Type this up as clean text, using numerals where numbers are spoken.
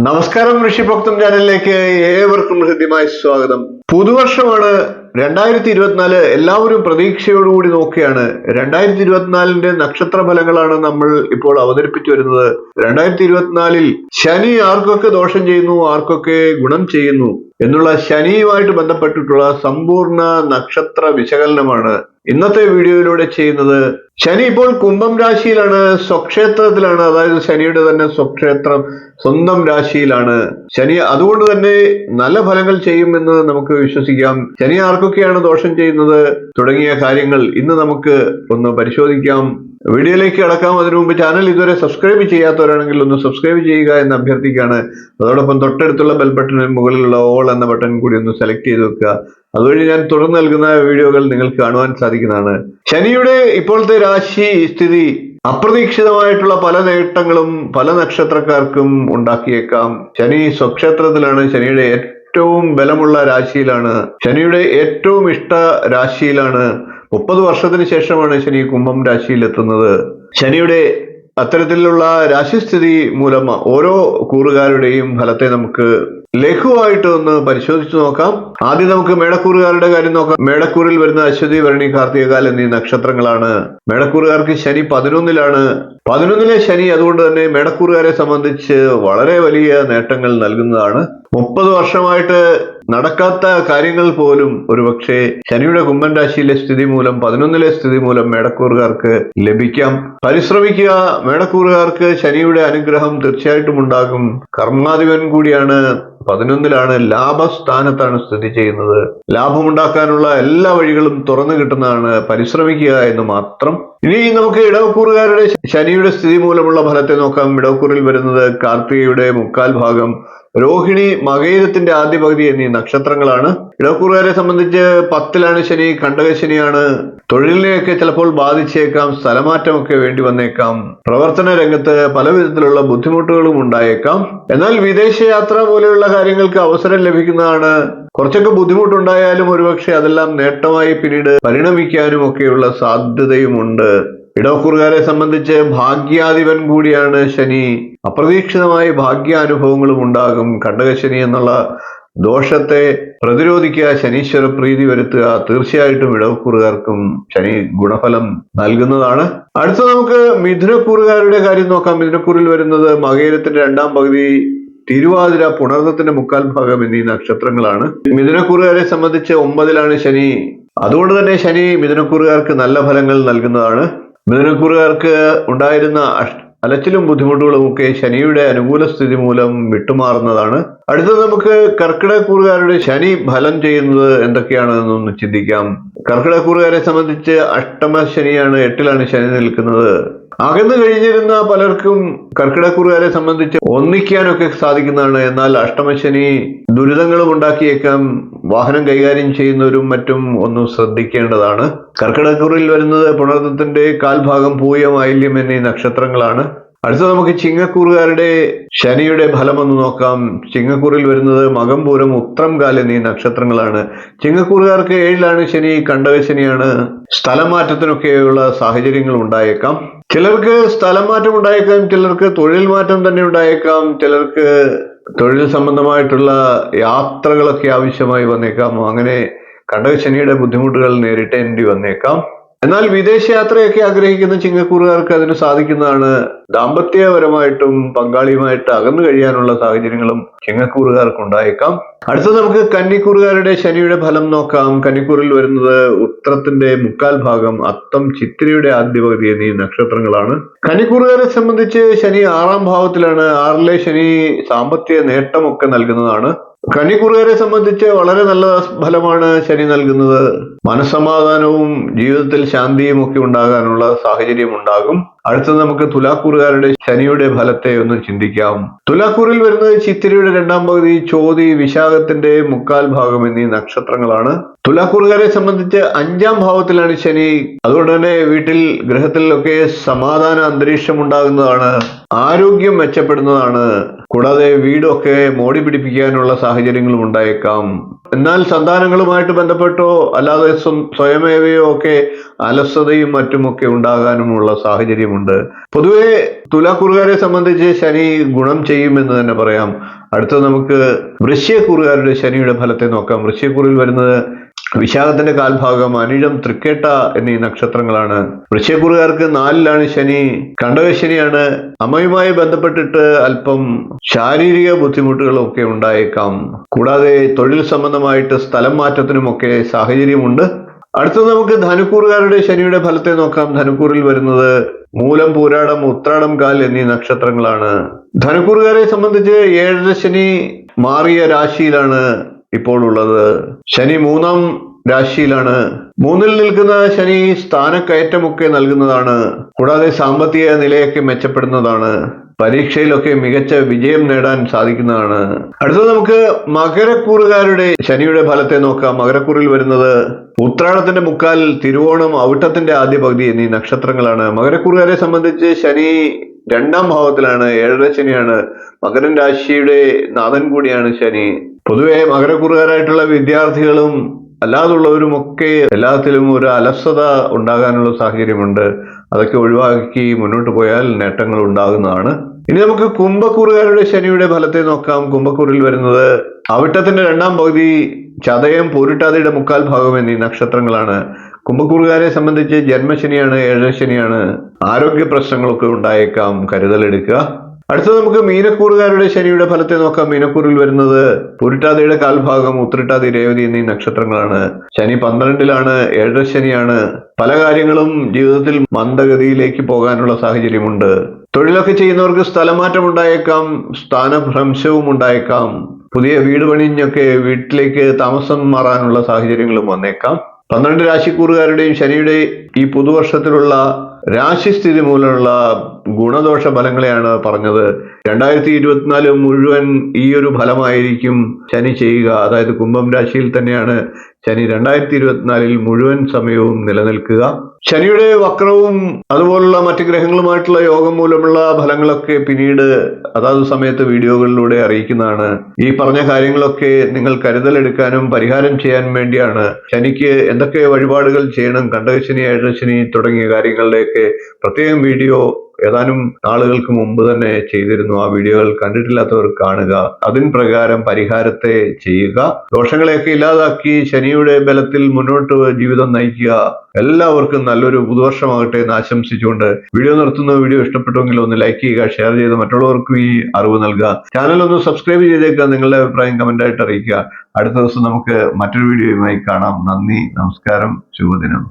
നമസ്കാരം, ഋഷിഭക്തം ചാനലിലേക്ക് ഏവർക്കും ഹൃദ്യമായ സ്വാഗതം. പുതുവർഷമാണ് 2024. എല്ലാവരും പ്രതീക്ഷയോടുകൂടി നോക്കുകയാണ്. 2024 നക്ഷത്ര ഫലങ്ങളാണ് നമ്മൾ ഇപ്പോൾ അവതരിപ്പിച്ചു വരുന്നത്. 2024 ശനി ആർക്കൊക്കെ ദോഷം ചെയ്യുന്നു, ആർക്കൊക്കെ ഗുണം ചെയ്യുന്നു എന്നുള്ള ശനിയുമായിട്ട് ബന്ധപ്പെട്ടിട്ടുള്ള സമ്പൂർണ്ണ നക്ഷത്ര വിശകലനമാണ് ഇന്നത്തെ വീഡിയോയിലൂടെ ചെയ്യുന്നത്. ശനി ഇപ്പോൾ കുംഭം രാശിയിലാണ്, സ്വക്ഷേത്രത്തിലാണ്. അതായത് ശനിയുടെ തന്നെ സ്വക്ഷേത്രം, സ്വന്തം രാശിയിലാണ് ശനി. അതുകൊണ്ട് തന്നെ നല്ല ഫലങ്ങൾ ചെയ്യുമെന്ന് നമുക്ക് വിശ്വസിക്കാം. ശനി ആർക്കൊക്കെയാണ് ദോഷം ചെയ്യുന്നത് തുടങ്ങിയ കാര്യങ്ങൾ ഇന്ന് നമുക്ക് ഒന്ന് പരിശോധിക്കാം. വീഡിയോയിലേക്ക് കടക്കാം. അതിനു മുമ്പ് ചാനൽ ഇതുവരെ സബ്സ്ക്രൈബ് ചെയ്യാത്തവരാണെങ്കിൽ ഒന്ന് സബ്സ്ക്രൈബ് ചെയ്യുക എന്ന് അഭ്യർത്ഥിക്കുകയാണ്. അതോടൊപ്പം തൊട്ടടുത്തുള്ള ബെൽ ബട്ടണിന് മുകളിലുള്ള ഓൾ എന്ന ബട്ടൺ കൂടി ഒന്ന് സെലക്ട് ചെയ്ത് വെക്കുക. അതുവഴി ഞാൻ തുടർന്ന് നൽകുന്ന വീഡിയോകൾ നിങ്ങൾക്ക് കാണുവാൻ സാധിക്കുന്നതാണ്. ശനിയുടെ ഇപ്പോഴത്തെ രാശി സ്ഥിതി അപ്രതീക്ഷിതമായിട്ടുള്ള പല നേട്ടങ്ങളും പല നക്ഷത്രക്കാർക്കും ഉണ്ടാക്കിയേക്കാം. ശനി സ്വക്ഷേത്രത്തിലാണ്, ശനിയുടെ ഏറ്റവും ബലമുള്ള രാശിയിലാണ്, ശനിയുടെ ഏറ്റവും ഇഷ്ട രാശിയിലാണ്. 30 വർഷത്തിന് ശേഷമാണ് ശനി കുംഭം രാശിയിൽ എത്തുന്നത്. ശനിയുടെ അത്തരത്തിലുള്ള രാശിസ്ഥിതി മൂലം ഓരോ കൂറുകാരുടെയും ഫലത്തെ നമുക്ക് ലഘുവായിട്ട് ഒന്ന് പരിശോധിച്ചു നോക്കാം. ആദ്യം നമുക്ക് മേടക്കൂറുകാരുടെ കാര്യം നോക്കാം. മേടക്കൂറിൽ വരുന്ന അശ്വതി, ഭരണി, കാർത്തികകാൽ എന്നീ നക്ഷത്രങ്ങളാണ്. മേടക്കൂറുകാർക്ക് ശനി 11ലാണ്. 11ലെ ശനി അതുകൊണ്ട് തന്നെ മേടക്കൂറുകാരെ സംബന്ധിച്ച് വളരെ വലിയ നേട്ടങ്ങൾ നൽകുന്നതാണ്. 30 വർഷമായിട്ട് നടക്കാത്ത കാര്യങ്ങൾ പോലും ഒരുപക്ഷെ ശനിയുടെ കുംഭൻ രാശിയിലെ സ്ഥിതി മൂലം, 11ലെ സ്ഥിതി മൂലം മേടക്കൂറുകാർക്ക് ലഭിക്കാം. പരിശ്രമിക്കുക. മേടക്കൂറുകാർക്ക് ശനിയുടെ അനുഗ്രഹം തീർച്ചയായിട്ടും ഉണ്ടാകും. കർമാധിപൻ കൂടിയാണ്, 11ലാണ്, ലാഭസ്ഥാനത്താണ് സ്ഥിതി ചെയ്യുന്നത്. ലാഭമുണ്ടാക്കാനുള്ള എല്ലാ വഴികളും തുറന്നു കിട്ടുന്നതാണ്. പരിശ്രമിക്കുക എന്ന് മാത്രം. ഇനി നമുക്ക് ഇടവക്കൂറുകാരുടെ ശനിയുടെ സ്ഥിതി മൂലമുള്ള ഫലത്തെ നോക്കാം. ഇടവക്കൂറിൽ വരുന്നത് കാർത്തികയുടെ മുക്കാൽ ഭാഗം, രോഹിണി, മകയിരത്തിന്റെ ആദ്യ പകുതി എന്നീ നക്ഷത്രങ്ങളാണ്. ഇടവക്കൂറുകാരെ സംബന്ധിച്ച് 10ലാണ് ശനി, കണ്ടകശനിയാണ്. തൊഴിലിനെയൊക്കെ ചിലപ്പോൾ ബാധിച്ചേക്കാം. സ്ഥലമാറ്റമൊക്കെ വേണ്ടി വന്നേക്കാം. പ്രവർത്തന രംഗത്ത് പല വിധത്തിലുള്ള ബുദ്ധിമുട്ടുകളും ഉണ്ടായേക്കാം. എന്നാൽ വിദേശയാത്ര പോലെയുള്ള കാര്യങ്ങൾക്ക് അവസരം ലഭിക്കുന്നതാണ്. കുറച്ചൊക്കെ ബുദ്ധിമുട്ടുണ്ടായാലും ഒരുപക്ഷെ അതെല്ലാം നേട്ടമായി പിന്നീട് പരിണമിക്കാനും ഒക്കെയുള്ള സാധ്യതയുമുണ്ട്. ഇടവക്കൂറുകാരെ സംബന്ധിച്ച് ഭാഗ്യാധിപൻ കൂടിയാണ് ശനി. അപ്രതീക്ഷിതമായ ഭാഗ്യാനുഭവങ്ങളും ഉണ്ടാകും. കണ്ടകശനി എന്നുള്ള ദോഷത്തെ പ്രതിരോധിക്കുക, ശനീശ്വര പ്രീതി വരുത്തുക. തീർച്ചയായിട്ടും ഇടവക്കൂറുകാർക്കും ശനി ഗുണഫലം നൽകുന്നതാണ്. അടുത്ത നമുക്ക് മിഥുനക്കൂറുകാരുടെ കാര്യം നോക്കാം. മിഥുനക്കൂറിൽ വരുന്നത് മകയിരത്തിന്റെ രണ്ടാം പകുതി, തിരുവാതിര, പുണർദത്തിന്റെ മുക്കാൽ ഭാഗം എന്നീ നക്ഷത്രങ്ങളാണ്. മിഥുനക്കൂറുകാരെ സംബന്ധിച്ച് 9ലാണ് ശനി. അതുകൊണ്ട് തന്നെ ശനി മിഥുനക്കൂറുകാർക്ക് നല്ല ഫലങ്ങൾ നൽകുന്നതാണ്. മിഥുനക്കൂറുകാർക്ക് ഉണ്ടായിരുന്ന അലച്ചിലും ബുദ്ധിമുട്ടുകളും ഒക്കെ ശനിയുടെ അനുകൂല സ്ഥിതി മൂലം വിട്ടുമാറുന്നതാണ്. അടുത്തത് നമുക്ക് കർക്കിടകക്കൂറുകാരുടെ ശനി ഫലം ചെയ്യുന്നത് എന്തൊക്കെയാണെന്നൊന്ന് ചിന്തിക്കാം. കർക്കിടകക്കൂറുകാരെ സംബന്ധിച്ച് അഷ്ടമ ശനിയാണ്, 8ലാണ് ശനി നിൽക്കുന്നത്. അകന്നു കഴിഞ്ഞിരുന്ന പലർക്കും കർക്കിടകക്കൂറുകാരെ സംബന്ധിച്ച് ഒന്നിക്കാനൊക്കെ സാധിക്കുന്നതാണ്. എന്നാൽ അഷ്ടമശനി ദുരിതങ്ങളും ഉണ്ടാക്കിയേക്കാം. വാഹനം കൈകാര്യം ചെയ്യുന്നവരും മറ്റും ഒന്ന് ശ്രദ്ധിക്കേണ്ടതാണ്. കർക്കിടകക്കൂറിൽ വരുന്നത് പുണർദത്തിന്റെ കാൽഭാഗം, പൂയം, ആയില്യം എന്നീ നക്ഷത്രങ്ങളാണ്. അടുത്ത നമുക്ക് ചിങ്ങക്കൂറുകാരുടെ ശനിയുടെ ഫലം ഒന്ന് നോക്കാം. ചിങ്ങക്കൂറിൽ വരുന്നത് മകം, പൂരം, ഉത്രം, കാൽ എന്നീ നക്ഷത്രങ്ങളാണ്. ചിങ്ങക്കൂറുകാർക്ക് 7ലാണ് ശനി, കണ്ടകശനിയാണ്. സ്ഥലം മാറ്റത്തിനൊക്കെയുള്ള സാഹചര്യങ്ങൾ ഉണ്ടായേക്കാം. ചിലർക്ക് സ്ഥലം മാറ്റം ഉണ്ടായേക്കാം, ചിലർക്ക് തൊഴിൽ മാറ്റം തന്നെ ഉണ്ടായേക്കാം, ചിലർക്ക് തൊഴിൽ സംബന്ധമായിട്ടുള്ള യാത്രകളൊക്കെ ആവശ്യമായി വന്നേക്കാം. അങ്ങനെ കണ്ടകശനിയുടെ ബുദ്ധിമുട്ടുകൾ നേരിടേണ്ടി വന്നേക്കാം. എന്നാൽ വിദേശയാത്രയൊക്കെ ആഗ്രഹിക്കുന്ന ചിങ്ങക്കൂറുകാർക്ക് അതിന് സാധിക്കുന്നതാണ്. ദാമ്പത്യപരമായിട്ടും പങ്കാളിയുമായിട്ട് അകന്നു കഴിയാനുള്ള സാഹചര്യങ്ങളും ചിങ്ങക്കൂറുകാർക്ക് ഉണ്ടായേക്കാം. അടുത്തത് നമുക്ക് കന്നിക്കൂറുകാരുടെ ശനിയുടെ ഫലം നോക്കാം. കന്നിക്കൂറിൽ വരുന്നത് ഉത്രത്തിന്റെ മുക്കാൽ ഭാഗം, അത്തം, ചിത്തിരയുടെ ആദ്യ പകുതി എന്നീ നക്ഷത്രങ്ങളാണ്. കന്നിക്കൂറുകാരെ സംബന്ധിച്ച് ശനി 6ാം ഭാവത്തിലാണ്. 6ലെ ശനി സാമ്പത്തിക നേട്ടമൊക്കെ നൽകുന്നതാണ്. കന്നിക്കൂറുകാരെ സംബന്ധിച്ച് വളരെ നല്ല ഫലമാണ് ശനി നൽകുന്നത്. മനസ്സമാധാനവും ജീവിതത്തിൽ ശാന്തിയും ഒക്കെ ഉണ്ടാകാനുള്ള സാഹചര്യം ഉണ്ടാകും. അടുത്തത് നമുക്ക് തുലാക്കൂറുകാരുടെ ശനിയുടെ ഫലത്തെ ഒന്ന് ചിന്തിക്കാം. തുലാക്കൂറിൽ വരുന്നത് ചിത്തിരയുടെ 2ാം പകുതി, ചോതി, വിശാഖത്തിന്റെ മുക്കാൽ ഭാഗം എന്നീ നക്ഷത്രങ്ങളാണ്. തുലാക്കൂറുകാരെ സംബന്ധിച്ച് 5ാം ഭാവത്തിലാണ് ശനി. അതുകൊണ്ട് തന്നെ വീട്ടിൽ, ഗൃഹത്തിലൊക്കെ സമാധാന അന്തരീക്ഷം ഉണ്ടാകുന്നതാണ്. ആരോഗ്യം മെച്ചപ്പെടുന്നതാണ്. കൂടാതെ വീടൊക്കെ മോടി പിടിപ്പിക്കാനുള്ള സാഹചര്യങ്ങളും ഉണ്ടായേക്കാം. എന്നാൽ സന്താനങ്ങളുമായിട്ട് ബന്ധപ്പെട്ടോ അല്ലാതെ സ്വയമേവയോ ഒക്കെ അലസതയും മറ്റുമൊക്കെ ഉണ്ടാകാനുമുള്ള സാഹചര്യമുണ്ട്. പൊതുവെ തുലാക്കൂറുകാരെ സംബന്ധിച്ച് ശനി ഗുണം ചെയ്യുമെന്ന് തന്നെ പറയാം. അടുത്തത് നമുക്ക് വൃശ്ചികക്കൂറുകാരുടെ ശനിയുടെ ഫലത്തെ നോക്കാം. വൃശ്ചികക്കൂറിൽ വരുന്നത് വിശാഖത്തിന്റെ കാൽഭാഗം, അനിഴം, തൃക്കേട്ട എന്നീ നക്ഷത്രങ്ങളാണ്. വൃശ്ചികക്കൂറുകാർക്ക് 4-ലാണ് ശനി, കണ്ടകശനിയാണ്. അമ്മയുമായി ബന്ധപ്പെട്ടിട്ട് അല്പം ശാരീരിക ബുദ്ധിമുട്ടുകളൊക്കെ ഉണ്ടായേക്കാം. കൂടാതെ തൊഴിൽ സംബന്ധമായിട്ട് സ്ഥലം മാറ്റത്തിനുമൊക്കെ സാഹചര്യമുണ്ട്. അടുത്തത് നമുക്ക് ധനുക്കൂറുകാരുടെ ശനിയുടെ ഫലത്തെ നോക്കാം. ധനുക്കൂറിൽ വരുന്നത് മൂലം, പൂരാടം, ഉത്രാടം, കാൽ എന്നീ നക്ഷത്രങ്ങളാണ്. ധനുക്കൂറുകാരെ സംബന്ധിച്ച് 7ര ശനി മാറിയ രാശിയിലാണ് ഇപ്പോൾ ഉള്ളത്. ശനി 3-ാം രാശിയിലാണ്. 3-ൽ നിൽക്കുന്ന ശനി സ്ഥാനക്കയറ്റമൊക്കെ നൽകുന്നതാണ്. കൂടാതെ സാമ്പത്തിക നിലയൊക്കെ മെച്ചപ്പെടുന്നതാണ്. പരീക്ഷയിലൊക്കെ മികച്ച വിജയം നേടാൻ സാധിക്കുന്നതാണ്. അടുത്തത് നമുക്ക് മകരക്കൂറുകാരുടെ ശനിയുടെ ഫലത്തെ നോക്കാം. മകരക്കൂറിൽ വരുന്നത് ഉത്രാടത്തിന്റെ മുക്കാൽ, തിരുവോണം, അവിട്ടത്തിന്റെ ആദ്യ പകുതി എന്നീ നക്ഷത്രങ്ങളാണ്. മകരക്കൂറുകാരെ സംബന്ധിച്ച് ശനി 2-ാം ഭാവത്തിലാണ്. 7ര ശനിയാണ്. മകരൻ രാശിയുടെ നാഥൻ കൂടിയാണ് ശനി. പൊതുവെ മകരക്കൂറുകാരായിട്ടുള്ള വിദ്യാർത്ഥികളും അല്ലാതുള്ളവരുമൊക്കെ എല്ലാത്തിലും ഒരു അലസത ഉണ്ടാകാനുള്ള സാഹചര്യമുണ്ട്. അതൊക്കെ ഒഴിവാക്കി മുന്നോട്ട് പോയാൽ നേട്ടങ്ങൾ ഉണ്ടാകുന്നതാണ്. ഇനി നമുക്ക് കുംഭക്കൂറുകാരുടെ ശനിയുടെ ഫലത്തെ നോക്കാം. കുംഭക്കൂറിൽ വരുന്നത് അവിട്ടത്തിന്റെ 2-ാം പകുതി, ചതയം, പൂരിട്ടാതിയുടെ മുക്കാൽ ഭാഗം എന്നീ നക്ഷത്രങ്ങളാണ്. കുംഭക്കൂറുകാരെ സംബന്ധിച്ച് ജന്മശനിയാണ്. 7ര ശനിയാണ്. ആരോഗ്യ പ്രശ്നങ്ങളൊക്കെ ഉണ്ടായേക്കാം, കരുതലെടുക്കുക. അടുത്തത് നമുക്ക് മീനക്കൂറുകാരുടെ ശനിയുടെ ഫലത്തെ നോക്കാം. മീനക്കൂറിൽ വരുന്നത് പൂരിട്ടാതിയുടെ കാൽഭാഗം, ഉത്രട്ടാതി, രേവതി എന്നീ നക്ഷത്രങ്ങളാണ്. ശനി 12-ലാണ്. 7ര ശനിയാണ്. പല കാര്യങ്ങളും ജീവിതത്തിൽ മന്ദഗതിയിലേക്ക് പോകാനുള്ള സാഹചര്യമുണ്ട്. തൊഴിലൊക്കെ ചെയ്യുന്നവർക്ക് സ്ഥലമാറ്റം ഉണ്ടായേക്കാം, സ്ഥാനഭ്രംശവും ഉണ്ടായേക്കാം. പുതിയ വീട് പണിഞ്ഞൊക്കെ വീട്ടിലേക്ക് താമസം മാറാനുള്ള സാഹചര്യങ്ങളും വന്നേക്കാം. 12 രാശിക്കൂറുകാരുടെയും ശനിയുടെ ഈ പുതുവർഷത്തിലുള്ള രാശിസ്ഥിതി മൂലമുള്ള ഗുണദോഷ ഫലങ്ങളെയാണ് പറഞ്ഞത്. 2024 മുഴുവൻ ഈ ഒരു ഫലമായിരിക്കും ശനി ചെയ്യുക. അതായത് കുംഭം രാശിയിൽ തന്നെയാണ് ശനി 2024 മുഴുവൻ സമയവും നിലനിൽക്കുക. ശനിയുടെ വക്രവും അതുപോലുള്ള മറ്റ് ഗ്രഹങ്ങളുമായിട്ടുള്ള യോഗം മൂലമുള്ള ഫലങ്ങളൊക്കെ പിന്നീട് അതാത് സമയത്ത് വീഡിയോകളിലൂടെ അറിയിക്കുന്നതാണ്. ഈ പറഞ്ഞ കാര്യങ്ങളൊക്കെ നിങ്ങൾ കരുതലെടുക്കാനും പരിഹാരം ചെയ്യാൻ വേണ്ടിയാണ്. ശനിക്ക് എന്തൊക്കെ വഴിപാടുകൾ ചെയ്യണം, കണ്ടകശനി, 7ര ശനി തുടങ്ങിയ കാര്യങ്ങളുടെയൊക്കെ പ്രത്യേകം വീഡിയോ ഏതാനും നാളുകൾക്ക് മുമ്പ് തന്നെ ചെയ്തിരുന്നു. ആ വീഡിയോകൾ കണ്ടിട്ടില്ലാത്തവർ കാണുക. അതിന് പ്രകാരം പരിഹാരത്തെ ചെയ്യുക. ദോഷങ്ങളെയൊക്കെ ഇല്ലാതാക്കി ശനിയുടെ ബലത്തിൽ മുന്നോട്ട് ജീവിതം നയിക്കുക. എല്ലാവർക്കും നല്ലൊരു പുതുവർഷമാകട്ടെ എന്ന് ആശംസിച്ചുകൊണ്ട് വീഡിയോ നിർത്തുന്നു. വീഡിയോ ഇഷ്ടപ്പെട്ടുവെങ്കിൽ ഒന്ന് ലൈക്ക് ചെയ്യുക, ഷെയർ ചെയ്ത് മറ്റുള്ളവർക്കും ഈ അറിവ് നൽകുക. ചാനൽ ഒന്ന് സബ്സ്ക്രൈബ് ചെയ്തേക്കുക. നിങ്ങളുടെ അഭിപ്രായം കമന്റായിട്ട് അറിയിക്കുക. അടുത്ത ദിവസം നമുക്ക് മറ്റൊരു വീഡിയോയുമായി കാണാം. നന്ദി, നമസ്കാരം, ശുഭദിനം.